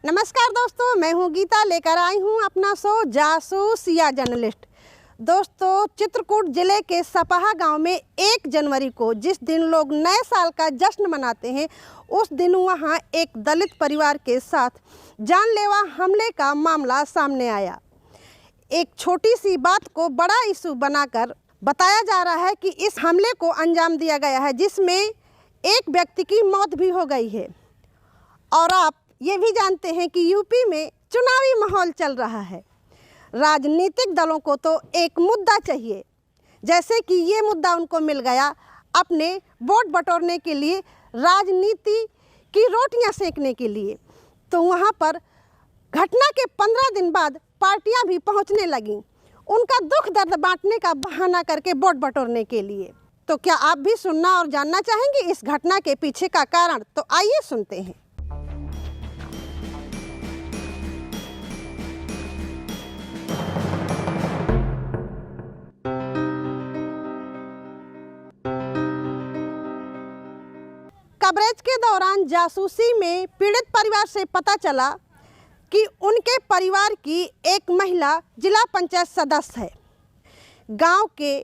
नमस्कार दोस्तों, मैं हूं गीता, लेकर आई हूं अपना शो जासूस या जर्नलिस्ट। दोस्तों, चित्रकूट जिले के सपाहा गांव में 1 जनवरी को जिस दिन लोग नए साल का जश्न मनाते हैं, उस दिन वहां एक दलित परिवार के साथ जानलेवा हमले का मामला सामने आया। एक छोटी सी बात को बड़ा इशू बनाकर बताया जा रहा है कि इस हमले को अंजाम दिया गया है, जिसमें एक व्यक्ति की मौत भी हो गई है। और आप ये भी जानते हैं कि यूपी में चुनावी माहौल चल रहा है। राजनीतिक दलों को तो एक मुद्दा चाहिए, जैसे कि ये मुद्दा उनको मिल गया अपने वोट बटोरने के लिए, राजनीति की रोटियां सेकने के लिए। तो वहाँ पर घटना के 15 दिन बाद पार्टियां भी पहुँचने लगीं, उनका दुख दर्द बांटने का बहाना करके वोट बटोरने के लिए। तो क्या आप भी सुनना और जानना चाहेंगे इस घटना के पीछे का कारण? तो आइए सुनते हैं। कवरेज के दौरान जासूसी में पीड़ित परिवार से पता चला कि उनके परिवार की एक महिला जिला पंचायत सदस्य है। गांव के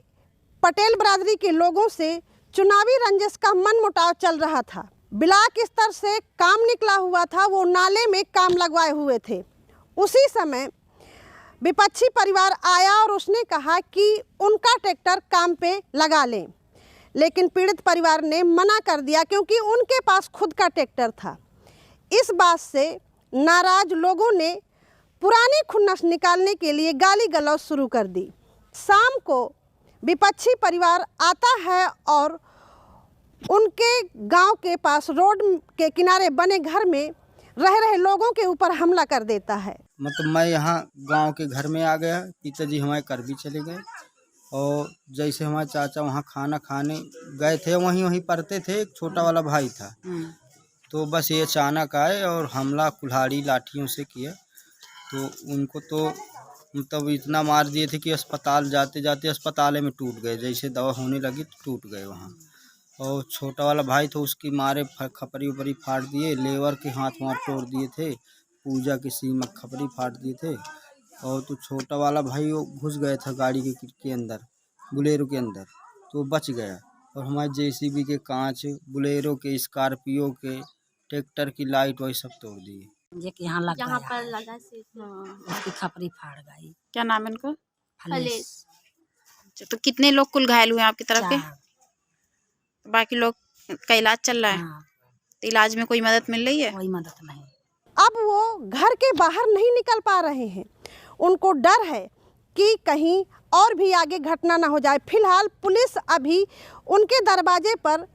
पटेल बरादरी के लोगों से चुनावी रंजिश का मनमुटाव चल रहा था। ब्लॉक स्तर से काम निकला हुआ था, वो नाले में काम लगवाए हुए थे। उसी समय विपक्षी परिवार आया और उसने कहा कि उनका ट्रैक्टर काम पे लगा लें, लेकिन पीड़ित परिवार ने मना कर दिया क्योंकि उनके पास खुद का ट्रैक्टर था। इस बात से नाराज लोगों ने पुरानी खुन्नस निकालने के लिए गाली गलौज शुरू कर दी। शाम को विपक्षी परिवार आता है और उनके गांव के पास रोड के किनारे बने घर में रह रहे लोगों के ऊपर हमला कर देता है। मतलब मैं यहाँ गांव के घर में आ गया, पिताजी हमारे कर भी चले गए और जैसे हमारे चाचा वहाँ खाना खाने गए थे, वहीं पढ़ते थे, एक छोटा वाला भाई था। तो बस ये अचानक आए और हमला कुल्हाड़ी लाठियों से किया। तो उनको तो मतलब इतना मार दिए थे कि अस्पताल जाते जाते अस्पताल में टूट गए, जैसे दवा होने लगी तो टूट गए वहाँ। और छोटा वाला भाई तो उसकी मारे खपरी उपरी फाड़ दिए, लेवर के हाथ वहाँ तोड़ दिए थे, पूजा की सीमक खपरी फाड़ दिए थे। और तो छोटा वाला भाई वो घुस गया था गाड़ी के अंदर, बुलेरो के अंदर, तो बच गया। और हमारे जेसीबी के कांच, बुलेरो के, स्कॉर्पियो के, ट्रैक्टर की लाइट वही सब तोड़ दिए। यहाँ पर लगा उसकी खपरी फाड़ गई। क्या नाम है इनको? फलेश। अच्छा, तो कितने लोग कुल घायल हुए आपकी तरफ के? 4। बाकी लोग का इलाज चल रहा है? हाँ। तो इलाज में कोई मदद मिल रही है? कोई मदद नहीं। अब वो घर के बाहर नहीं निकल पा रहे हैं। उनको डर है कि कहीं और भी आगे घटना ना हो जाए। फिलहाल पुलिस अभी उनके दरवाजे पर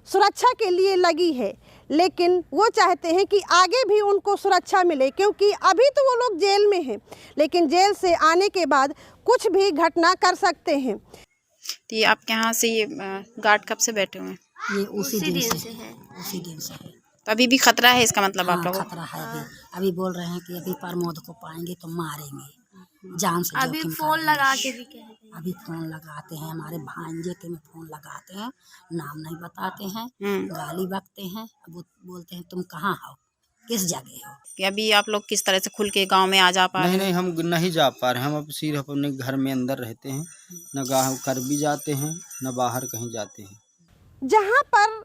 सुरक्षा के लिए लगी है, लेकिन वो चाहते हैं कि आगे भी उनको सुरक्षा मिले, क्योंकि अभी तो वो लोग जेल में हैं, लेकिन जेल से आने के बाद कुछ भी घटना कर सकते हैं। तो ये आपके यहाँ से ये गार्ड कब से बैठे हुए हैं? ये उसी दिन से है। उसी दिन से है। तो अभी भी खतरा है इसका मतलब? हाँ, आप लोगों खतरा है। अभी बोल रहे हैं कि अभी प्रमोद को पाएंगे तो मारेंगे, जान से अभी फोन लगा के भी कह रहे हैं। अभी फोन लगाते हैं, हमारे भांजे के में फोन लगाते हैं, नाम नहीं बताते हैं, गाली बकते हैं। अब बोलते हैं तुम कहाँ हो, किस जगह हो। कि अभी आप लोग किस तरह से खुल के गांव में आ जा पा रहे हैं? नहीं, हम नहीं जा पा रहे हैं। हम अब सिर्फ अपने घर में अंदर रहते हैं, न गाँव कर भी जाते हैं, न बाहर कहीं जाते हैं। जहां पर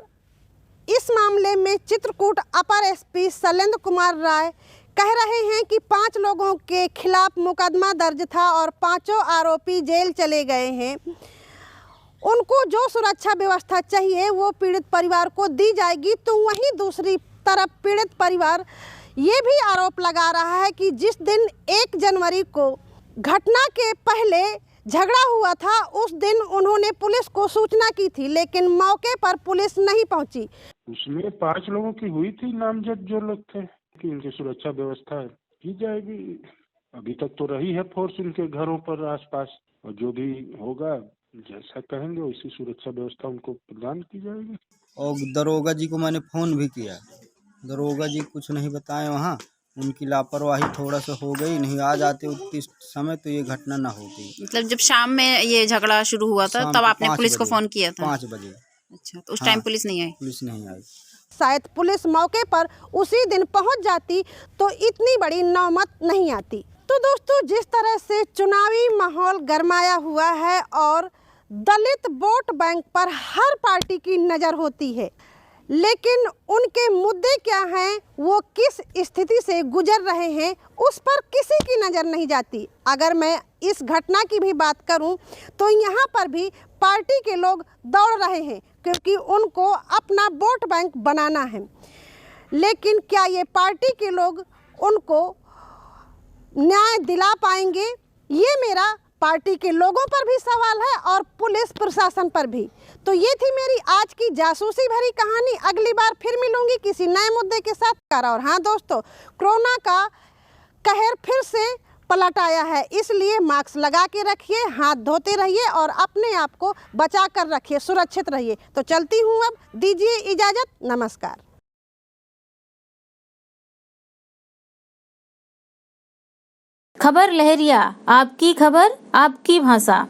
इस मामले में चित्रकूट अपर एसपी शैलेंद्र कुमार राय कह रहे हैं कि 5 लोगों के खिलाफ मुकदमा दर्ज था और 5 आरोपी जेल चले गए हैं। उनको जो सुरक्षा व्यवस्था चाहिए वो पीड़ित परिवार को दी जाएगी। तो वहीं दूसरी तरफ पीड़ित परिवार ये भी आरोप लगा रहा है कि जिस दिन 1 जनवरी को घटना के पहले झगड़ा हुआ था, उस दिन उन्होंने पुलिस को सूचना की थी, लेकिन मौके पर पुलिस नहीं पहुंची। उसमें 5 लोगों की हुई थी नामजद जो लोग थे कि उनकी सुरक्षा व्यवस्था की जाएगी। अभी तक तो रही है फोर्स उनके घरों पर आसपास, और जो भी होगा जैसा कहेंगे वैसी सुरक्षा व्यवस्था उनको प्रदान की जाएगी। और दरोगा जी को मैंने फ़ोन भी किया, दरोगा जी कुछ नहीं बताए। वहाँ उनकी लापरवाही थोड़ा सा हो गई, नहीं आ जाते उस समय तो ये घटना ना होती। मतलब जब शाम में ये झगड़ा शुरू हुआ था तब आपने पुलिस को फोन किया था? 5 बजे। अच्छा, तो उस टाइम पुलिस नहीं आई? पुलिस नहीं आई। शायद पुलिस मौके पर उसी दिन पहुंच जाती तो इतनी बड़ी नौबत नहीं आती। तो दोस्तों, जिस तरह से चुनावी माहौल गरमाया हुआ है और दलित वोट बैंक पर हर पार्टी की नज़र होती है, लेकिन उनके मुद्दे क्या हैं, वो किस स्थिति से गुजर रहे हैं, उस पर किसी की नज़र नहीं जाती। अगर मैं इस घटना की भी बात करूं तो यहाँ पर भी पार्टी के लोग दौड़ रहे हैं क्योंकि उनको अपना वोट बैंक बनाना है। लेकिन क्या ये पार्टी के लोग उनको न्याय दिला पाएंगे, ये मेरा पार्टी के लोगों पर भी सवाल है और पुलिस प्रशासन पर भी। तो ये थी मेरी आज की जासूसी भरी कहानी। अगली बार फिर मिलूंगी किसी नए मुद्दे के साथ। और हाँ दोस्तों, कोरोना का कहर फिर से पलट आया है, इसलिए मास्क लगा के रखिए, हाथ धोते रहिए और अपने आप को बचा कर रखिए, सुरक्षित रहिए। तो चलती हूँ, अब दीजिए इजाज़त, नमस्कार। खबर लहरिया, आपकी खबर आपकी भाषा।